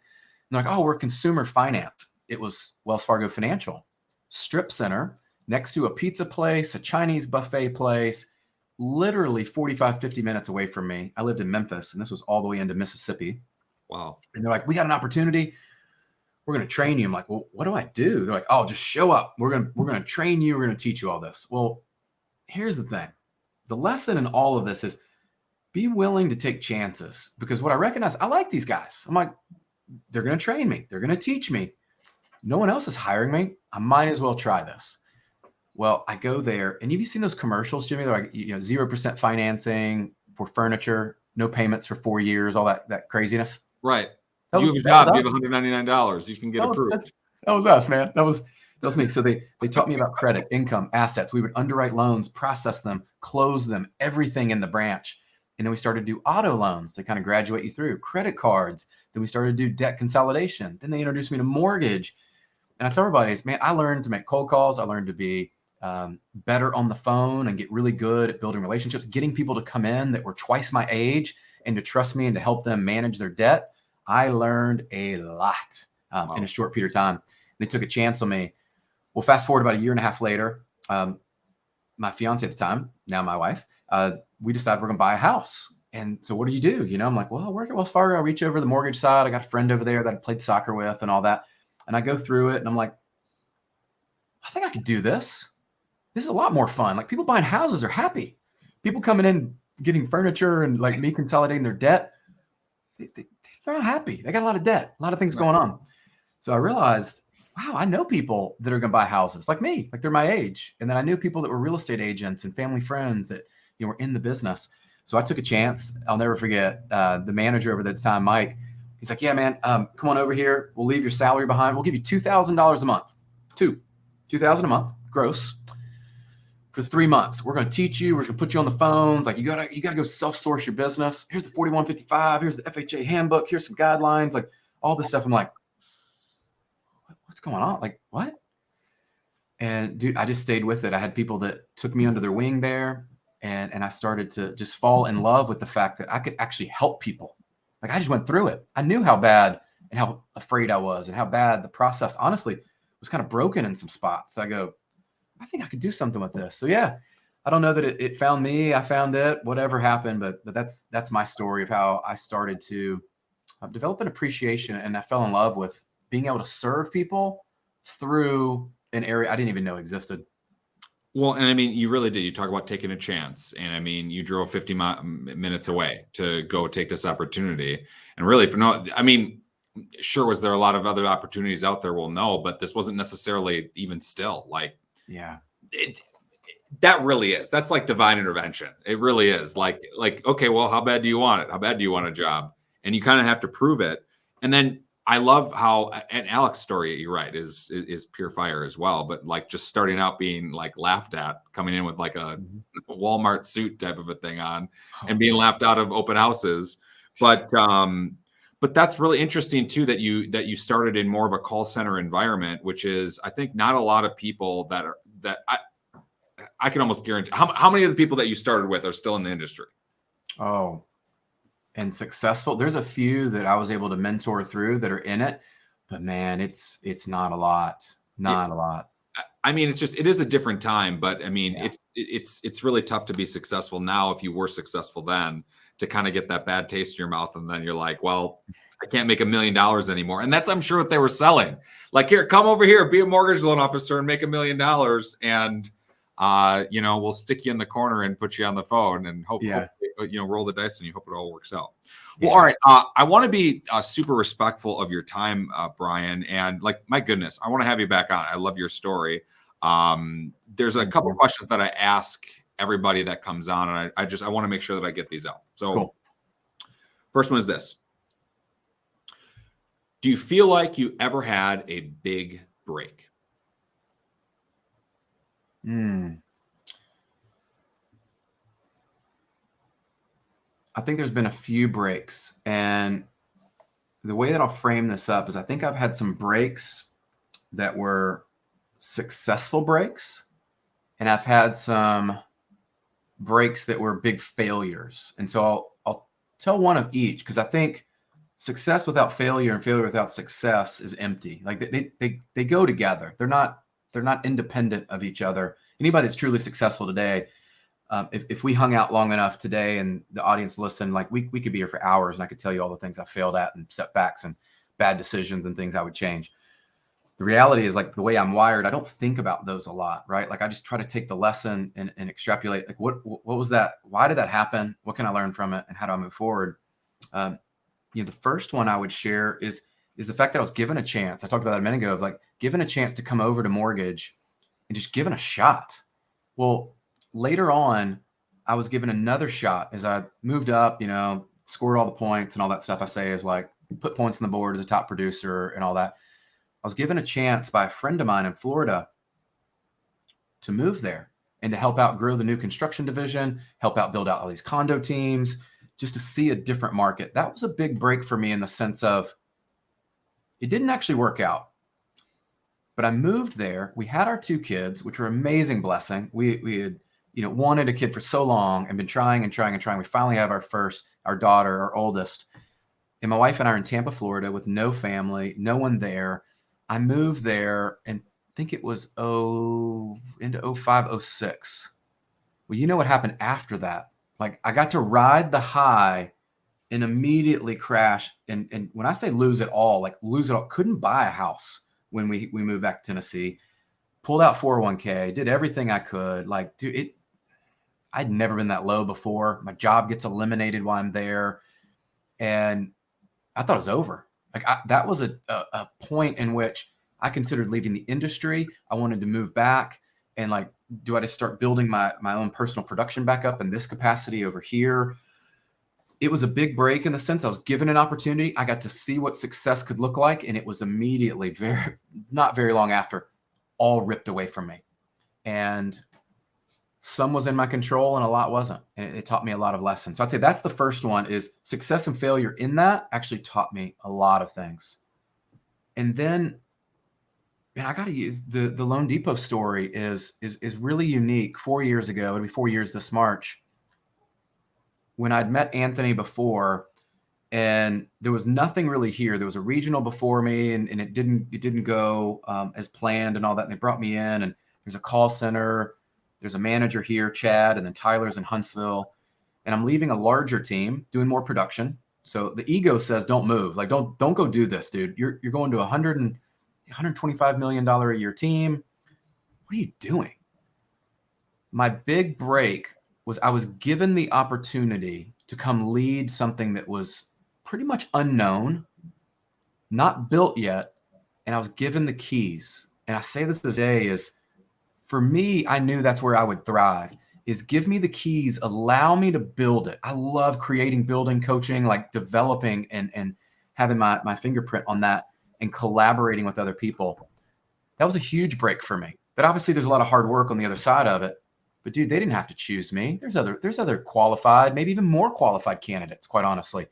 they're like, "Oh, we're consumer finance." It was Wells Fargo Financial. Strip center next to a pizza place, a Chinese buffet place, literally 45, 50 minutes away from me. I lived in Memphis and this was all the way into Mississippi. Wow. And they're like, "We got an opportunity. We're going to train you." I'm like, "Well, what do I do?" They're like, "Oh, just show up. We're going to train you. We're going to teach you all this." Well, here's the thing. The lesson in all of this is be willing to take chances, because what I recognize, I like these guys. I'm like, they're going to train me. They're going to teach me. No one else is hiring me. I might as well try this. Well, I go there, and have you seen those commercials, Jimmy? They're like, 0% financing for furniture, no payments for 4 years, all that craziness. Right. That you was, have a job, you have $199. You can get approved. That was us, man. That was me. So they taught me about credit, income, assets. We would underwrite loans, process them, close them, everything in the branch. And then we started to do auto loans. They kind of graduate you through credit cards. Then we started to do debt consolidation. Then they introduced me to mortgage. And I tell everybody, man, I learned to make cold calls. I learned to be better on the phone and get really good at building relationships, getting people to come in that were twice my age and to trust me and to help them manage their debt. I learned a lot in a short period of time. They took a chance on me. Well, fast forward about a year and a half later, my fiance at the time, now my wife, we decided we're going to buy a house. And so what do? I'm like, well, I work at Wells Fargo. I reach over the mortgage side. I got a friend over there that I played soccer with and all that. And I go through it and I'm like, I think I could do this. This is a lot more fun. Like people buying houses are happy. People coming in, getting furniture and like me consolidating their debt. They're not happy. They got a lot of debt, a lot of things going on. So I realized, wow, I know people that are going to buy houses like me, like they're my age. And then I knew people that were real estate agents and family friends that were in the business. So I took a chance. I'll never forget the manager over that time, Mike. He's like, "Yeah, man, come on over here. We'll leave your salary behind. We'll give you $2,000 a month, $2,000 a month gross for 3 months. We're going to teach you. We're going to put you on the phones. Like you gotta go self-source your business. Here's the 4155. Here's the FHA handbook. Here's some guidelines, like all this stuff." I'm like, what's going on? Like what? And dude, I just stayed with it. I had people that took me under their wing there. And I started to just fall in love with the fact that I could actually help people. Like I just went through it. I knew how bad and how afraid I was and how bad the process, honestly, was kind of broken in some spots. So I go, I think I could do something with this. So yeah, I don't know that it found me. I found it, whatever happened, but that's my story of how I started to develop an appreciation, and I fell in love with being able to serve people through an area I didn't even know existed. Well, and I mean, you really did. You talk about taking a chance. And I mean, you drove 50 minutes away to go take this opportunity. And really, sure, was there a lot of other opportunities out there? Well, no, but this wasn't necessarily even still. Like, yeah, that really is. That's like divine intervention. It really is. Like, okay, well, how bad do you want it? How bad do you want a job? And you kind of have to prove it. And then I love how, and Alex's story, you're right, is pure fire as well. But like just starting out being like laughed at, coming in with like a Walmart suit type of a thing on, and being laughed out of open houses. But that's really interesting too, that you started in more of a call center environment, which is, I think, not a lot of people that I can almost guarantee. How many of the people that you started with are still in the industry? Oh. And successful. There's a few that I was able to mentor through that are in it, but man, it's not a lot. Not a lot. I mean, it is a different time, but I mean, yeah. It's really tough to be successful now if you were successful then, to kind of get that bad taste in your mouth. And then you're like, well, I can't make $1 million anymore. And that's, I'm sure, what they were selling. Like, here, come over here, be a mortgage loan officer and make $1 million. And, you know, we'll stick you in the corner and put you on the phone and hope, you know, roll the dice and you hope it all works out. Well, all right. I want to be super respectful of your time, Brian. And like, my goodness, I want to have you back on. I love your story. There's a couple questions that I ask everybody that comes on, and I want to make sure that I get these out. So first one is this. Do you feel like you ever had a big break? I think there's been a few breaks, and the way that I'll frame this up is I think I've had some breaks that were successful breaks, and I've had some breaks that were big failures. And so I'll tell one of each, because I think success without failure and failure without success is empty. Like they go together. They're not independent of each other. Anybody that's truly successful today, if we hung out long enough today and the audience listened, like we could be here for hours and I could tell you all the things I failed at and setbacks and bad decisions and things I would change. The reality is, like, the way I'm wired, I don't think about those a lot, right? Like, I just try to take the lesson and extrapolate, like, what was that? Why did that happen? What can I learn from it? And how do I move forward? You know, the first one I would share is the fact that I was given a chance. I talked about that a minute ago, of like given a chance to come over to mortgage and just given a shot. Well, later on, I was given another shot as I moved up, you know, scored all the points and all that stuff I say is like put points on the board as a top producer and all that. I was given a chance by a friend of mine in Florida to move there and to help out grow the new construction division, help out build out all these condo teams, just to see a different market. That was a big break for me in the sense of it didn't actually work out. But I moved there. We had our 2 kids, which were an amazing blessing. We had, you know, wanted a kid for so long and been trying and trying and trying. We finally have our daughter, our oldest. And my wife and I are in Tampa, Florida with no family, no one there. I moved there and I think it was into 05, 06. Well, you know what happened after that? Like, I got to ride the high and immediately crash. And when I say lose it all, like lose it all, couldn't buy a house when we moved back to Tennessee, pulled out 401k, did everything I could. Like, dude, I'd never been that low before. My job gets eliminated while I'm there. And I thought it was over. Like, that was a point in which I considered leaving the industry. I wanted to move back and like, do I just start building my own personal production back up in this capacity over here? It was a big break in the sense I was given an opportunity. I got to see what success could look like. And it was immediately not very long after, all ripped away from me. And some was in my control and a lot wasn't. And it taught me a lot of lessons. So I'd say that's the first one, is success and failure in that actually taught me a lot of things. And then, man, I got to use the Loan Depot story is really unique. 4 years ago, it'll be 4 years this March, when I'd met Anthony before, and there was nothing really here. There was a regional before me, and it didn't go as planned and all that. And they brought me in, and there's a call center. There's a manager here, Chad, and then Tyler's in Huntsville. And I'm leaving a larger team doing more production. So the ego says, don't move. Like, don't go do this, dude. You're going to $125 million a year team. What are you doing? My big break was I was given the opportunity to come lead something that was pretty much unknown, not built yet. And I was given the keys. And I say this today is, for me, I knew that's where I would thrive, is give me the keys, allow me to build it. I love creating, building, coaching, like developing and having my fingerprint on that and collaborating with other people. That was a huge break for me. But obviously there's a lot of hard work on the other side of it. But dude, they didn't have to choose me. There's other qualified, maybe even more qualified candidates, quite honestly.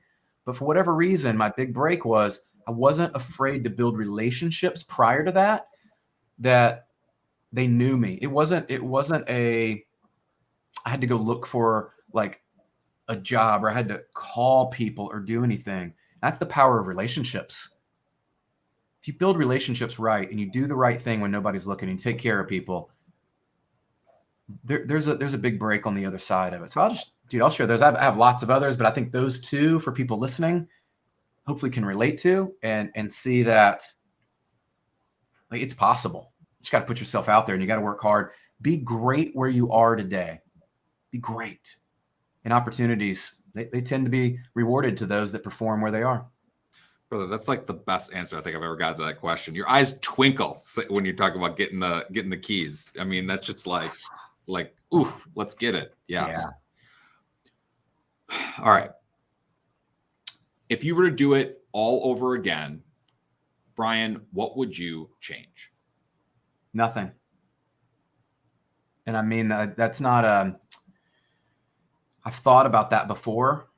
But for whatever reason, my big break was I wasn't afraid to build relationships prior to that they knew me. It wasn't I had to go look for like a job, or I had to call people or do anything. That's the power of relationships. If you build relationships right and you do the right thing when nobody's looking and you take care of people, there's a big break on the other side of it. So I'll share those. I have lots of others, but I think those two, for people listening, hopefully can relate to and see that like it's possible. You just got to put yourself out there and you got to work hard. Be great where you are today. Be great. And opportunities, they tend to be rewarded to those that perform where they are. Brother, that's like the best answer I think I've ever got to that question. Your eyes twinkle when you're talking about getting the keys. I mean, that's just like, ooh, let's get it. Yeah. All right. If you were to do it all over again, Brian, what would you change? Nothing. And I mean, that's not I've thought about that before.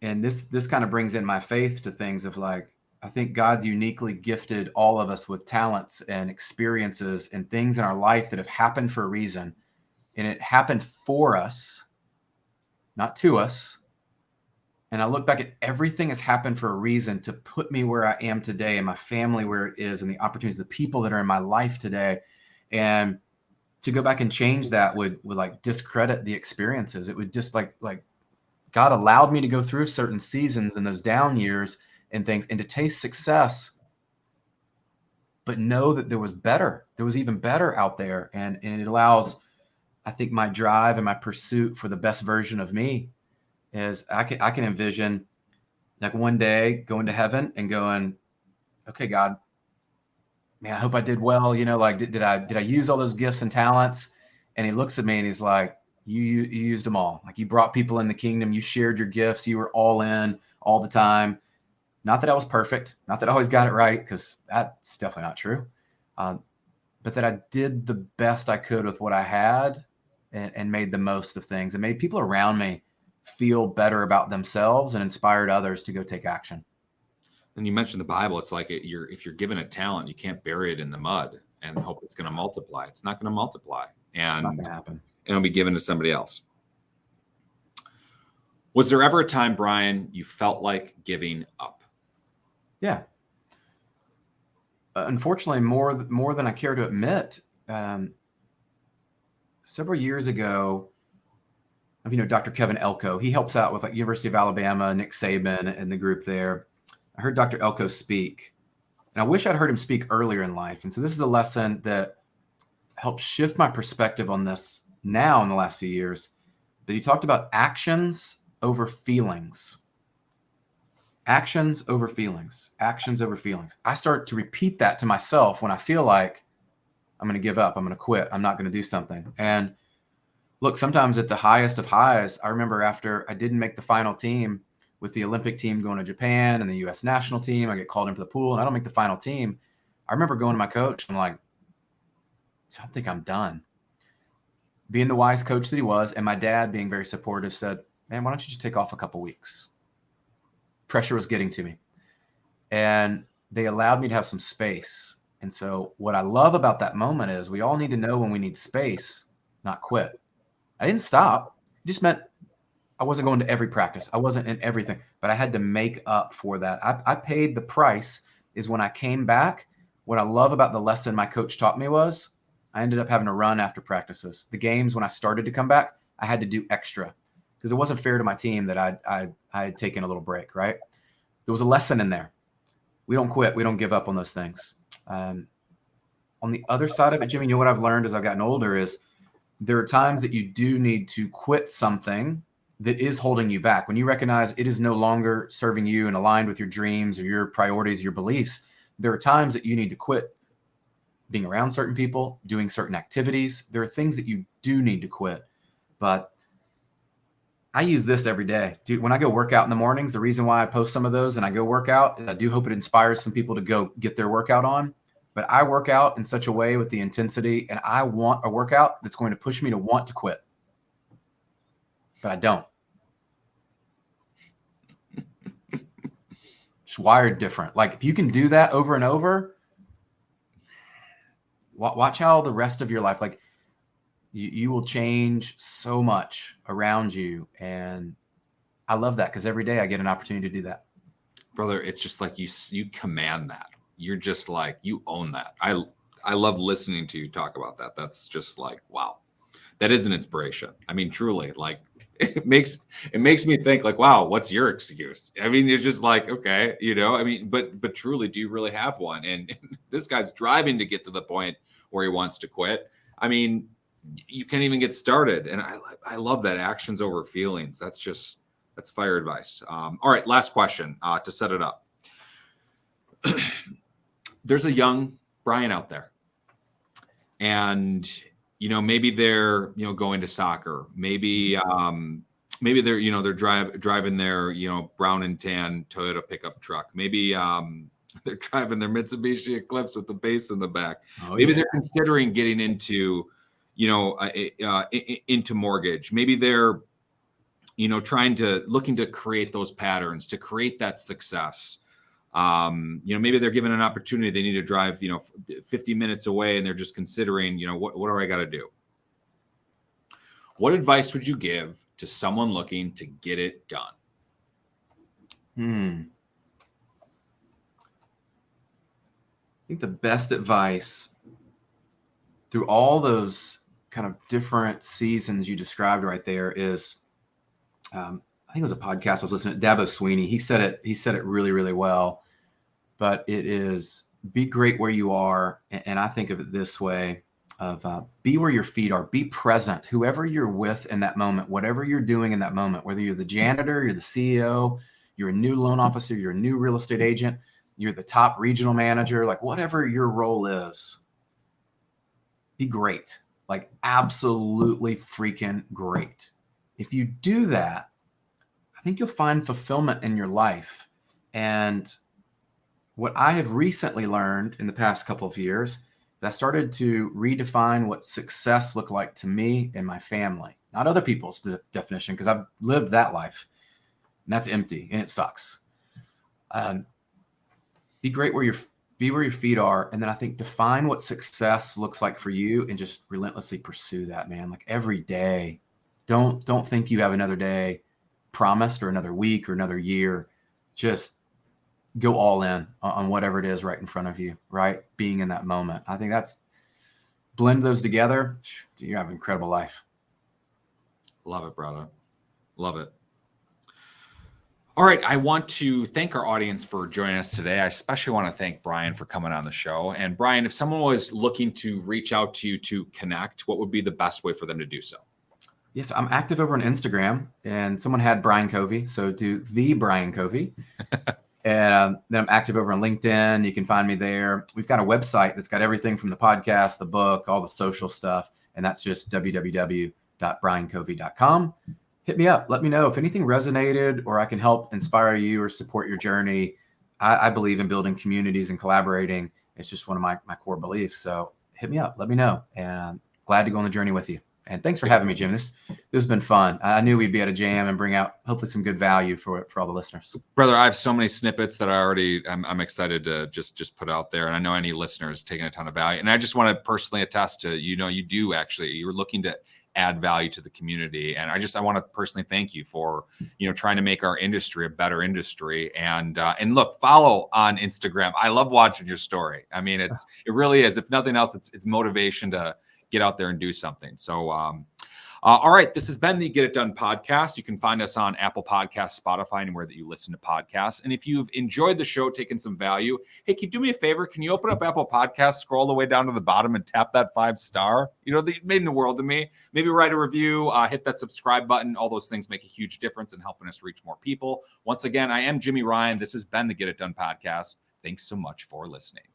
And this kind of brings in my faith to things of like, I think God's uniquely gifted all of us with talents and experiences and things in our life that have happened for a reason. And it happened for us, not to us. And I look back at everything has happened for a reason to put me where I am today and my family where it is and the opportunities, the people that are in my life today. And to go back and change that would like discredit the experiences. It would just like God allowed me to go through certain seasons and those down years and things and to taste success, but know that there was better. There was even better out there. And it allows, I think, my drive and my pursuit for the best version of me is I can envision like one day going to heaven and going, okay, God, man, I hope I did well. You know, like, did I use all those gifts and talents? And he looks at me and he's like, you used them all. Like you brought people in the kingdom. You shared your gifts. You were all in all the time. Not that I was perfect. Not that I always got it right, because that's definitely not true. But that I did the best I could with what I had and made the most of things and made people around me feel better about themselves and inspired others to go take action. And you mentioned the Bible. It's like if you're given a talent, you can't bury it in the mud and hope it's going to multiply. It's not going to multiply. And Not going to happen. It'll be given to somebody else. Was there ever a time, Brian, you felt like giving up? Yeah. Unfortunately, more than I care to admit. Several years ago, you know, Dr. Kevin Elko, he helps out with like University of Alabama, Nick Saban and the group there. I heard Dr. Elko speak, and I wish I'd heard him speak earlier in life. And so this is a lesson that helped shift my perspective on this now in the last few years. But he talked about actions over feelings. Actions over feelings. Actions over feelings. I start to repeat that to myself when I feel like I'm going to give up. I'm going to quit. I'm not going to do something. And look, sometimes at the highest of highs, I remember after I didn't make the final team with the Olympic team going to Japan and the U.S. national team, I get called in for the pool and I don't make the final team. I remember going to my coach. I'm like, I think I'm done. Being the wise coach that he was, and my dad being very supportive, said, man, why don't you just take off a couple weeks? Pressure was getting to me. And they allowed me to have some space. And so what I love about that moment is we all need to know when we need space, not quit. I didn't stop. It just meant I wasn't going to every practice. I wasn't in everything, but I had to make up for that. I paid the price is when I came back. What I love about the lesson my coach taught me was I ended up having to run after practices. The games, when I started to come back, I had to do extra because it wasn't fair to my team that I had taken a little break, right? There was a lesson in there. We don't quit. We don't give up on those things. On the other side of it, Jimmy, you know what I've learned as I've gotten older is there are times that you do need to quit something that is holding you back. When you recognize it is no longer serving you and aligned with your dreams or your priorities, your beliefs, there are times that you need to quit being around certain people, doing certain activities. There are things that you do need to quit. But I use this every day. Dude, when I go work out in the mornings, the reason why I post some of those and I go work out is I do hope it inspires some people to go get their workout on. But I work out in such a way with the intensity, and I want a workout that's going to push me to want to quit. But I don't. It's wired different. Like if you can do that over and over, watch how the rest of your life, like you will change so much around you. And I love that because every day I get an opportunity to do that. Brother, it's just like you command that. You're just like, you own that. I love listening to you talk about that. That's just like, wow. That is an inspiration. I mean, truly, like it makes me think like, wow, what's your excuse? I mean, it's just like, okay, I mean, but truly, do you really have one? And this guy's driving to get to the point where he wants to quit. I mean, you can't even get started. And I love that, actions over feelings. That's fire advice. All right, last question to set it up. There's a young Brian out there, and maybe they're going to soccer. Maybe they're driving their brown and tan Toyota pickup truck. Maybe they're driving their Mitsubishi Eclipse with the bass in the back. Maybe they're considering getting into into mortgage. Maybe they're looking to create those patterns, to create that success. Maybe they're given an opportunity. They need to drive 50 minutes away, and they're just considering what do I got to do. What advice would you give to someone looking to get it done? I think the best advice through all those kind of different seasons you described right there is, I think it was a podcast I was listening to, Dabo Sweeney. He said it really, really well, but it is be great where you are. And I think of it this way of be where your feet are, be present, whoever you're with in that moment, whatever you're doing in that moment, whether you're the janitor, you're the CEO, you're a new loan officer, you're a new real estate agent, you're the top regional manager, like whatever your role is, be great, like absolutely freaking great. If you do that, I think you'll find fulfillment in your life. And what I have recently learned in the past couple of years, I started to redefine what success looked like to me and my family, not other people's definition, because I've lived that life and that's empty and it sucks. Be great where your feet are. And then I think define what success looks like for you and just relentlessly pursue that, man. Like every day, don't think you have another day promised or another week or another year. Just go all in on whatever it is right in front of you, right? Being in that moment. I think that's, blend those together. You have an incredible life. Love it, brother. Love it. All right. I want to thank our audience for joining us today. I especially want to thank Brian for coming on the show. And Brian, if someone was looking to reach out to you to connect, what would be the best way for them to do so? Yes, I'm active over on Instagram, and someone had Brian Covey, so do the Brian Covey. And then I'm active over on LinkedIn. You can find me there. We've got a website that's got everything from the podcast, the book, all the social stuff, and that's just www.briancovey.com. Hit me up. Let me know if anything resonated or I can help inspire you or support your journey. I believe in building communities and collaborating. It's just one of my core beliefs. So hit me up. Let me know. And I'm glad to go on the journey with you. And thanks for having me, Jim. This has been fun. I knew we'd be at a jam and bring out hopefully some good value for all the listeners. Brother, I have so many snippets that I'm excited to just put out there. And I know any listeners taking a ton of value. And I just want to personally attest to, you're looking to add value to the community. And I want to personally thank you for, trying to make our industry a better industry. And look, follow on Instagram. I love watching your story. I mean, it really is. If nothing else, it's motivation to get out there and do something. So, all right, this has been the Get It Done podcast. You can find us on Apple Podcasts, Spotify, anywhere that you listen to podcasts. And if you've enjoyed the show, taken some value, hey, can you do me a favor? Can you open up Apple Podcasts, scroll the way down to the bottom and tap that 5-star? They made the world to me. Maybe write a review, hit that subscribe button. All those things make a huge difference in helping us reach more people. Once again, I am Jimmy Ryan. This has been the Get It Done podcast. Thanks so much for listening.